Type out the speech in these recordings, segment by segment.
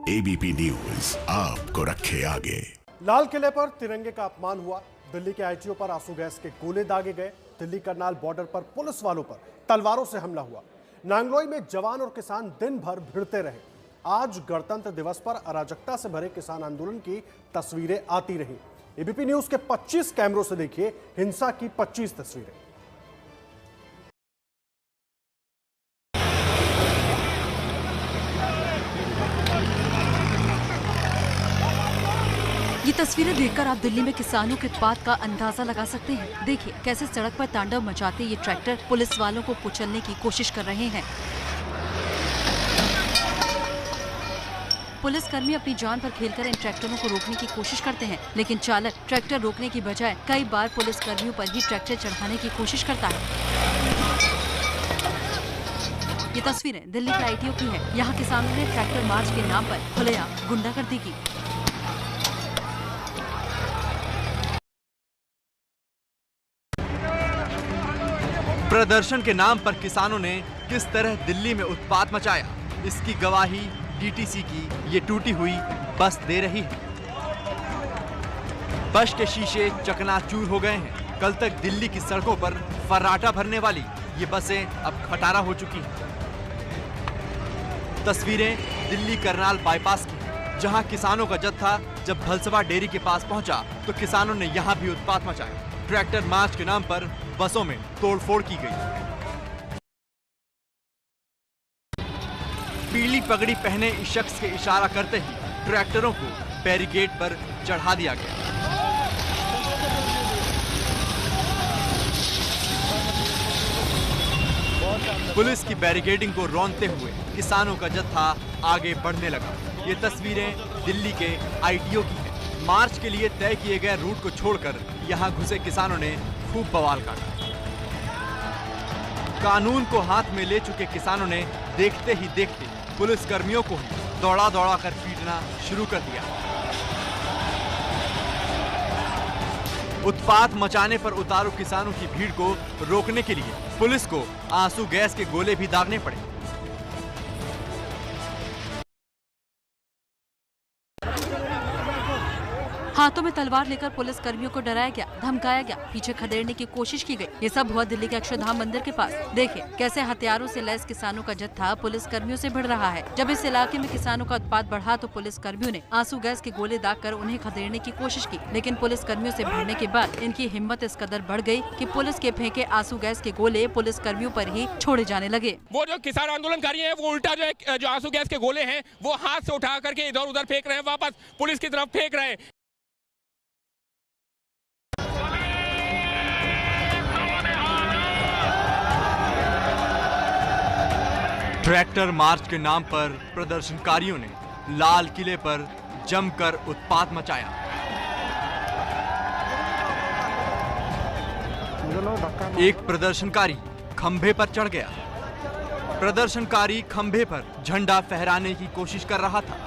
ABP news आपको रखे आगे। लाल किले पर तिरंगे का अपमान हुआ। दिल्ली के आईटीओ पर आंसू गैस के गोले दागे गए। दिल्ली करनाल बॉर्डर पर पुलिस वालों पर तलवारों से हमला हुआ। नांगलोई में जवान और किसान दिन भर भिड़ते रहे। आज गणतंत्र दिवस पर अराजकता से भरे किसान आंदोलन की तस्वीरें आती रही। एबीपी न्यूज के 25 कैमरों से देखिए हिंसा की 25 तस्वीरें। ये तस्वीरें देखकर आप दिल्ली में किसानों के उत्पात का अंदाजा लगा सकते हैं। देखिए कैसे सड़क पर तांडव मचाते ये ट्रैक्टर पुलिस वालों को कुचलने की कोशिश कर रहे हैं। पुलिसकर्मी अपनी जान पर खेलकर इन ट्रैक्टरों को रोकने की कोशिश करते हैं, लेकिन चालक ट्रैक्टर रोकने की बजाय कई बार पुलिसकर्मियों पर ही ट्रैक्टर चढ़ाने की कोशिश करता है। ये तस्वीरें दिल्ली के आईटीओ की है। यहाँ किसानों ने ट्रैक्टर मार्च के नाम पर खुलेआम गुंडागर्दी की। प्रदर्शन के नाम पर किसानों ने किस तरह दिल्ली में उत्पात मचाया, इसकी गवाही डीटीसी की ये टूटी हुई बस दे रही है। बस के शीशे चकनाचूर हो गए हैं। कल तक दिल्ली की सड़कों पर फर्राटा भरने वाली ये बसें अब खटारा हो चुकी हैं। तस्वीरें दिल्ली करनाल बाईपास की, जहां किसानों का जत्था जब भलसवा डेयरी के पास पहुंचा तो किसानों ने यहां भी उत्पात मचाया। ट्रैक्टर मार्च के नाम पर बसों में तोड़फोड़ की गई। पीली पगड़ी पहने इस शख्स के इशारा करते ही ट्रैक्टरों को बैरिकेड पर चढ़ा दिया गया। पुलिस की बैरिकेडिंग को रौंदते हुए किसानों का जत्था आगे बढ़ने लगा। ये तस्वीरें दिल्ली के आईटीओ की है। मार्च के लिए तय किए गए रूट को छोड़कर यहां घुसे किसानों ने खूब बवाल काटा। कानून को हाथ में ले चुके किसानों ने देखते ही देखते पुलिस कर्मियों को ही दौड़ा दौड़ा कर पीटना शुरू कर दिया। उत्पात मचाने पर उतारू किसानों की भीड़ को रोकने के लिए पुलिस को आंसू गैस के गोले भी दागने पड़े। हाथों में तलवार लेकर पुलिस कर्मियों को डराया गया, धमकाया गया, पीछे खदेड़ने की कोशिश की गई। ये सब हुआ दिल्ली के अक्षरधाम मंदिर के पास। देखिए कैसे हथियारों से लैस किसानों का जत्था पुलिस कर्मियों से भिड़ रहा है। जब इस इलाके में किसानों का उत्पात बढ़ा तो पुलिस कर्मियों ने आंसू गैस के गोले दागकर उन्हें खदेड़ने की कोशिश की, लेकिन पुलिस कर्मियों से भिड़ने के बाद इनकी हिम्मत इस कदर बढ़ गयी कि पुलिस के फेंके आंसू गैस के गोले पुलिस कर्मियों पर ही छोड़े जाने लगे। वो जो किसान आंदोलनकारी है वो उल्टा जो आंसू गैस के गोले हैं वो हाथ से उठा करके इधर उधर फेंक रहे हैं, वापस पुलिस की तरफ फेंक रहे हैं। ट्रैक्टर मार्च के नाम पर प्रदर्शनकारियों ने लाल किले पर जमकर उत्पात मचाया। एक प्रदर्शनकारी खंभे पर चढ़ गया। प्रदर्शनकारी खंभे पर झंडा फहराने की कोशिश कर रहा था।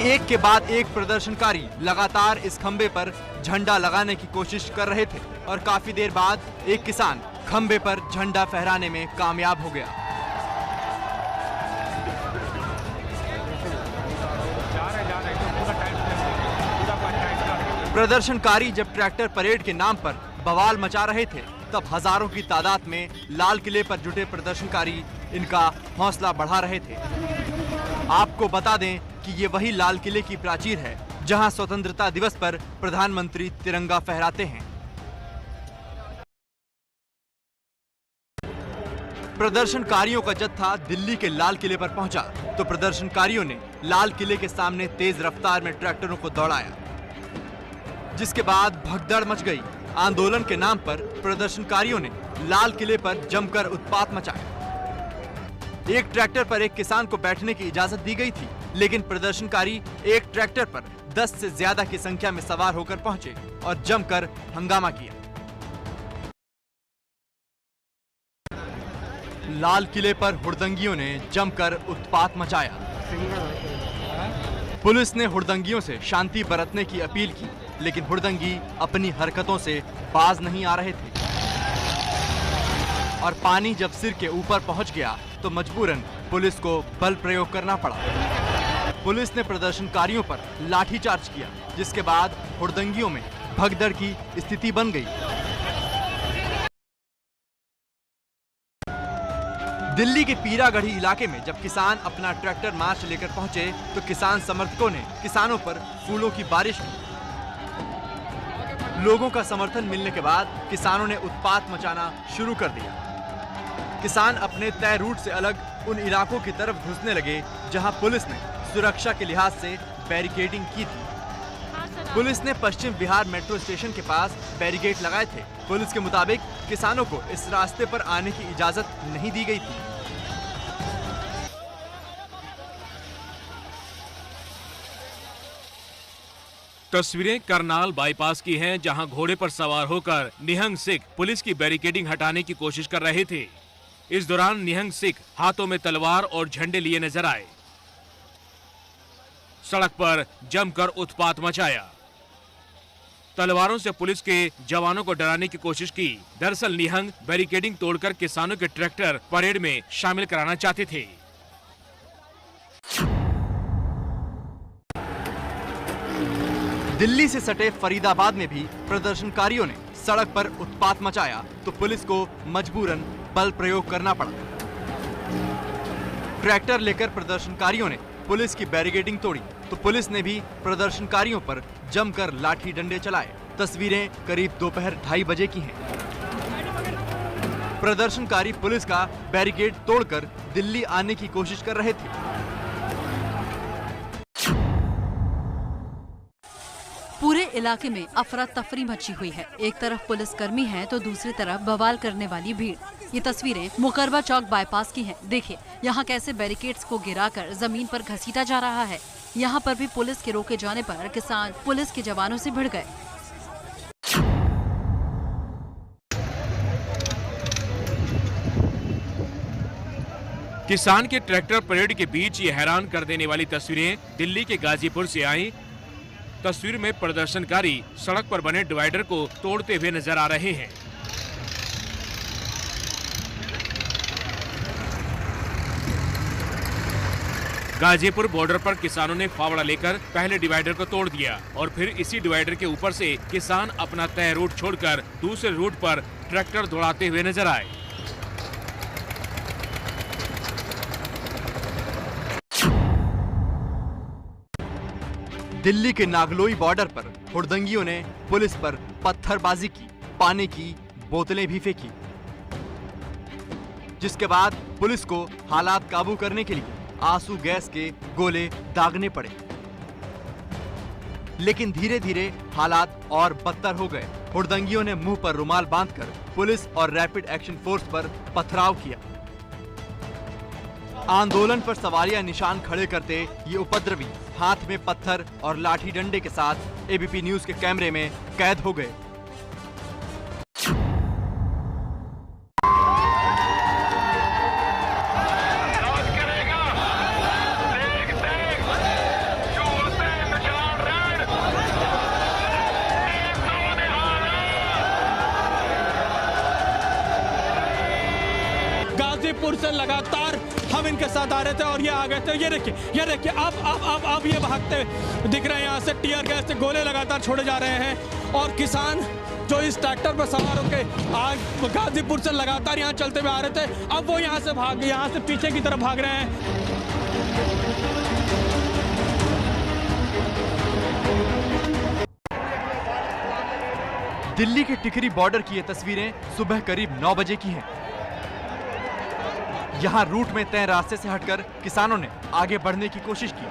एक के बाद एक प्रदर्शनकारी लगातार इस खंबे पर झंडा लगाने की कोशिश कर रहे थे और काफी देर बाद एक किसान खंबे पर झंडा फहराने में कामयाब हो गया। प्रदर्शनकारी जब ट्रैक्टर परेड के नाम पर बवाल मचा रहे थे तब हजारों की तादाद में लाल किले पर जुटे प्रदर्शनकारी इनका हौसला बढ़ा रहे थे। आपको बता दें कि ये वही लाल किले की प्राचीर है जहां स्वतंत्रता दिवस पर प्रधानमंत्री तिरंगा फहराते हैं। प्रदर्शनकारियों का जत्था दिल्ली के लाल किले पर पहुंचा तो प्रदर्शनकारियों ने लाल किले के सामने तेज रफ्तार में ट्रैक्टरों को दौड़ाया, जिसके बाद भगदड़ मच गई। आंदोलन के नाम पर प्रदर्शनकारियों ने लाल किले पर जमकर उत्पात मचाया। एक ट्रैक्टर पर एक किसान को बैठने की इजाजत दी गई थी, लेकिन प्रदर्शनकारी एक ट्रैक्टर पर 10 से ज्यादा की संख्या में सवार होकर पहुंचे और जमकर हंगामा किया। लाल किले पर हुड़दंगियों ने जमकर उत्पात मचाया। पुलिस ने हुड़दंगियों से शांति बरतने की अपील की, लेकिन हुड़दंगी अपनी हरकतों से बाज नहीं आ रहे थे और पानी जब सिर के ऊपर पहुंच गया तो मजबूरन पुलिस को बल प्रयोग करना पड़ा। पुलिस ने प्रदर्शनकारियों पर लाठीचार्ज किया, जिसके बाद हुड़दंगियों में भगदड़ की स्थिति बन गई। दिल्ली के पीरागढ़ी इलाके में जब किसान अपना ट्रैक्टर मार्च लेकर पहुंचे तो किसान समर्थकों ने किसानों पर फूलों की बारिश की। लोगों का समर्थन मिलने के बाद किसानों ने उत्पात मचाना शुरू कर दिया। किसान अपने तय रूट से अलग उन इलाकों की तरफ घुसने लगे जहां पुलिस ने सुरक्षा के लिहाज से बैरिकेडिंग की थी। पुलिस ने पश्चिम बिहार मेट्रो स्टेशन के पास बैरिकेड लगाए थे। पुलिस के मुताबिक किसानों को इस रास्ते पर आने की इजाजत नहीं दी गई थी। तस्वीरें करनाल बाईपास की हैं, जहां घोड़े पर सवार होकर निहंग सिख पुलिस की बैरिकेडिंग हटाने की कोशिश कर रहे थे। इस दौरान निहंग सिख हाथों में तलवार और झंडे लिए नजर आए। सड़क पर जमकर उत्पात मचाया। तलवारों से पुलिस के जवानों को डराने की कोशिश की। दरअसल निहंग बैरिकेडिंग तोड़कर किसानों के ट्रैक्टर परेड में शामिल कराना चाहते थे। दिल्ली से सटे फरीदाबाद में भी प्रदर्शनकारियों ने सड़क पर उत्पात मचाया तो पुलिस को मजबूरन बल प्रयोग करना पड़ा। ट्रैक्टर लेकर प्रदर्शनकारियों ने पुलिस की बैरिकेडिंग तोड़ी तो पुलिस ने भी प्रदर्शनकारियों पर जमकर लाठी डंडे चलाए। तस्वीरें करीब दोपहर 2:30 बजे की हैं। प्रदर्शनकारी पुलिस का बैरिकेड तोड़कर दिल्ली आने की कोशिश कर रहे थे। पूरे इलाके में अफरा तफरी मची हुई है। एक तरफ पुलिसकर्मी हैं तो दूसरी तरफ बवाल करने वाली भीड़। ये तस्वीरें मुकरबा चौक बाईपास की हैं। देखिए यहाँ कैसे बैरिकेड्स को गिराकर जमीन पर घसीटा जा रहा है। यहाँ पर भी पुलिस के रोके जाने पर किसान पुलिस के जवानों से भिड़ गए। किसान के ट्रैक्टर परेड के बीच ये हैरान कर देने वाली तस्वीरें दिल्ली के गाजीपुर से आई। तस्वीर में प्रदर्शनकारी सड़क पर बने डिवाइडर को तोड़ते हुए नजर आ रहे हैं। गाजीपुर बॉर्डर पर किसानों ने फावड़ा लेकर पहले डिवाइडर को तोड़ दिया और फिर इसी डिवाइडर के ऊपर से किसान अपना तय रूट छोड़कर दूसरे रूट पर ट्रैक्टर दौड़ाते हुए नजर आए। दिल्ली के नागलोई बॉर्डर पर हुड़दंगियों ने पुलिस पर पत्थरबाजी की, पानी की बोतलें भी फेंकी, जिसके बाद पुलिस को हालात काबू करने के लिए आंसू गैस के गोले दागने पड़े। लेकिन धीरे धीरे हालात और बदतर हो गए। हुड़दंगियों ने मुंह पर रुमाल बांधकर पुलिस और रैपिड एक्शन फोर्स पर पथराव किया। आंदोलन पर सवालिया निशान खड़े करते ये उपद्रवी हाथ में पत्थर और लाठी डंडे के साथ एबीपी न्यूज के कैमरे में कैद हो गए। गाजीपुर से लगातार हम इनके साथ आ रहे थे और ये आ गए थे। ये देखिए अब ये भागते दिख रहे हैं। यहाँ से टीयर गैस से गोले लगातार छोड़े जा रहे हैं और किसान जो इस ट्रैक्टर पर सवार होकर गाजीपुर से लगातार यहाँ चलते हुए आ रहे थे, अब वो यहाँ से पीछे की तरफ भाग रहे हैं। दिल्ली के टिकरी बॉर्डर की ये तस्वीरें सुबह करीब 9 बजे की हैं। यहाँ रूट में तय रास्ते से हटकर किसानों ने आगे बढ़ने की कोशिश की।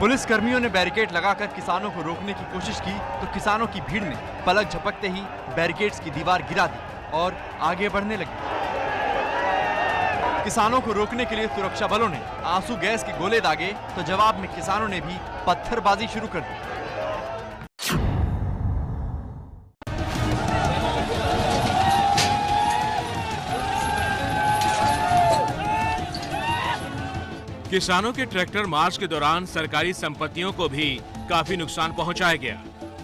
पुलिस कर्मियों ने बैरिकेड लगाकर किसानों को रोकने की कोशिश की तो किसानों की भीड़ ने पलक झपकते ही बैरिकेड्स की दीवार गिरा दी और आगे बढ़ने लगे। किसानों को रोकने के लिए सुरक्षा बलों ने आंसू गैस के गोले दागे तो जवाब में किसानों ने भी पत्थरबाजी शुरू कर दी। किसानों के ट्रैक्टर मार्च के दौरान सरकारी संपत्तियों को भी काफी नुकसान पहुंचाया गया।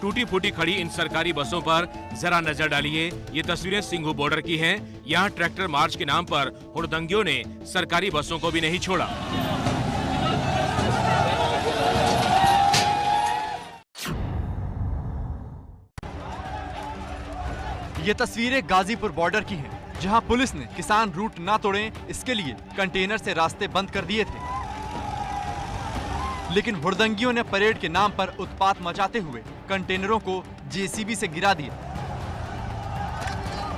टूटी फूटी खड़ी इन सरकारी बसों पर जरा नजर डालिए। ये तस्वीरें सिंघू बॉर्डर की हैं। यहाँ ट्रैक्टर मार्च के नाम पर हुड़दंगियों ने सरकारी बसों को भी नहीं छोड़ा। ये तस्वीरें गाजीपुर बॉर्डर की हैं, जहां पुलिस ने किसान रूट ना तोड़ें इसके लिए कंटेनर से रास्ते बंद कर दिए थे। लेकिन हुड़दंगियों ने परेड के नाम पर उत्पात मचाते हुए कंटेनरों को जेसीबी से गिरा दिया।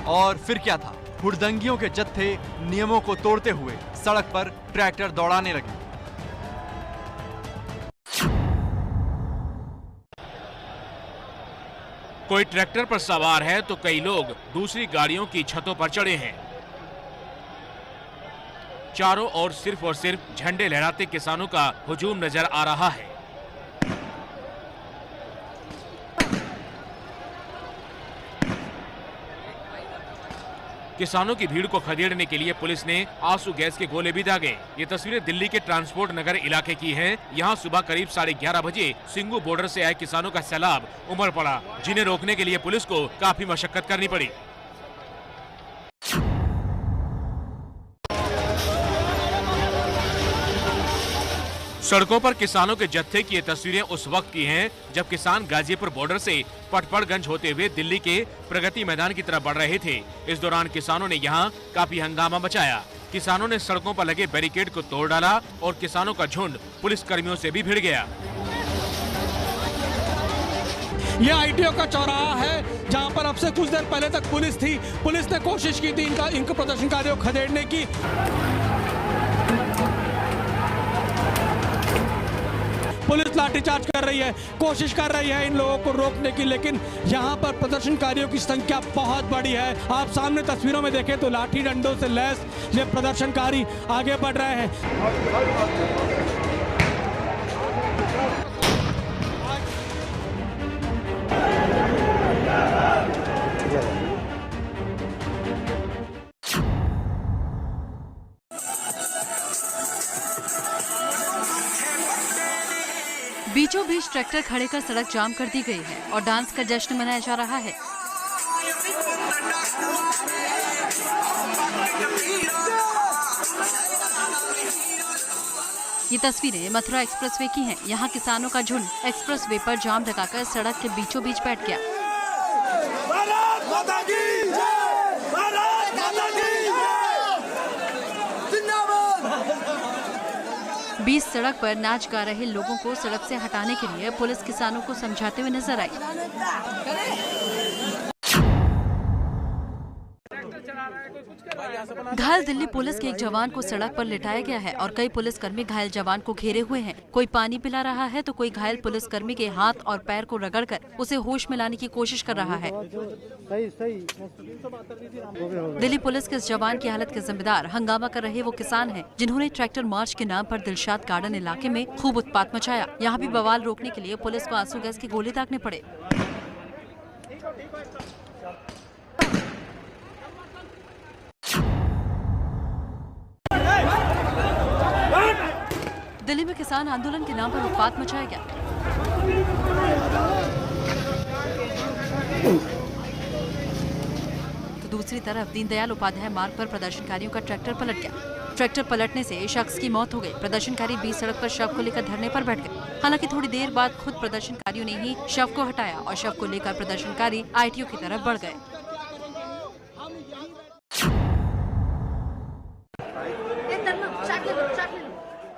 और फिर क्या था, हुड़दंगियों के जत्थे नियमों को तोड़ते हुए सड़क पर ट्रैक्टर दौड़ाने लगे। कोई ट्रैक्टर पर सवार है तो कई लोग दूसरी गाड़ियों की छतों पर चढ़े हैं। चारों ओर सिर्फ और सिर्फ झंडे लहराते किसानों का हुजूम नजर आ रहा है। किसानों की भीड़ को खदेड़ने के लिए पुलिस ने आंसू गैस के गोले भी दागे। ये तस्वीरें दिल्ली के ट्रांसपोर्ट नगर इलाके की हैं। यहाँ सुबह करीब 11:30 बजे सिंघू बॉर्डर से आए किसानों का सैलाब उमड़ पड़ा, जिन्हें रोकने के लिए पुलिस को काफी मशक्कत करनी पड़ी। सड़कों पर किसानों के जत्थे की ये तस्वीरें उस वक्त की हैं जब किसान गाजीपुर बॉर्डर से पटपड़गंज होते हुए दिल्ली के प्रगति मैदान की तरफ बढ़ रहे थे। इस दौरान किसानों ने यहाँ काफी हंगामा मचाया। किसानों ने सड़कों पर लगे बैरिकेड को तोड़ डाला और किसानों का झुंड पुलिस कर्मियों से भी भिड़ गया। ये आईटीओ का चौराहा है, जहां पर अब से कुछ देर पहले तक पुलिस थी। पुलिस ने कोशिश की थी इनको प्रदर्शनकारियों को खदेड़ने की। पुलिस लाठीचार्ज कर रही है, कोशिश कर रही है इन लोगों को रोकने की, लेकिन यहाँ पर प्रदर्शनकारियों की संख्या बहुत बड़ी है। आप सामने तस्वीरों में देखें तो लाठी डंडों से लैस ये प्रदर्शनकारी आगे बढ़ रहे हैं। बीचों बीच ट्रैक्टर खड़े कर सड़क जाम कर दी गई है और डांस का जश्न मनाया जा रहा है। ये तस्वीरें मथुरा एक्सप्रेसवे की हैं। यहाँ किसानों का झुंड एक्सप्रेसवे पर जाम लगाकर सड़क के बीचों बीच बैठ गया। बीच सड़क पर नाच गा रहे लोगों को सड़क से हटाने के लिए पुलिस किसानों को समझाते हुए नजर आई। घायल दिल्ली पुलिस के एक जवान को सड़क पर लिटाया गया है और कई पुलिसकर्मी घायल जवान को घेरे हुए हैं। कोई पानी पिला रहा है तो कोई घायल पुलिसकर्मी के हाथ और पैर को रगड़कर उसे होश में लाने की कोशिश कर रहा है। दिल्ली पुलिस के इस जवान की हालत के जिम्मेदार हंगामा कर रहे वो किसान हैं, जिन्होंने ट्रैक्टर मार्च के नाम पर दिलशाद गार्डन इलाके में खूब उत्पात मचाया। यहाँ भी बवाल रोकने के लिए पुलिस को आंसू गैस के गोले दागने पड़े। दिल्ली में किसान आंदोलन के नाम पर उत्पात मचाया गया। तो दूसरी तरफ दीनदयाल उपाध्याय मार्ग पर प्रदर्शनकारियों का ट्रैक्टर पलट गया। ट्रैक्टर पलटने से शख्स की मौत हो गई। प्रदर्शनकारी बीच सड़क पर शव को लेकर धरने पर बैठ गए। हालांकि थोड़ी देर बाद खुद प्रदर्शनकारियों ने ही शव को हटाया और शव को लेकर प्रदर्शनकारी आईटीओ की तरफ बढ़ गए।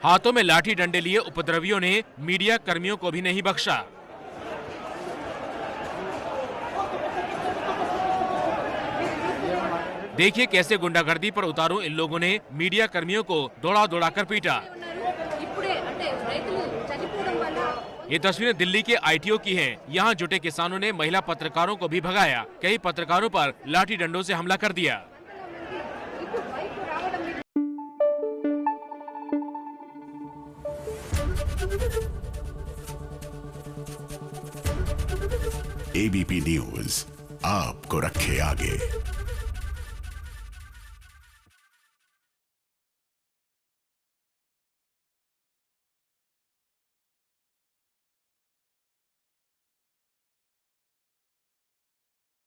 हाथों में लाठी डंडे लिए उपद्रवियों ने मीडिया कर्मियों को भी नहीं बख्शा। देखिए कैसे गुंडागर्दी पर उतारू इन लोगों ने मीडिया कर्मियों को दौड़ा दौड़ा कर पीटा। ये तस्वीरें दिल्ली के आईटीओ की हैं। यहाँ जुटे किसानों ने महिला पत्रकारों को भी भगाया। कई पत्रकारों पर लाठी डंडों से हमला कर दिया। एबीपी न्यूज आपको रखे आगे।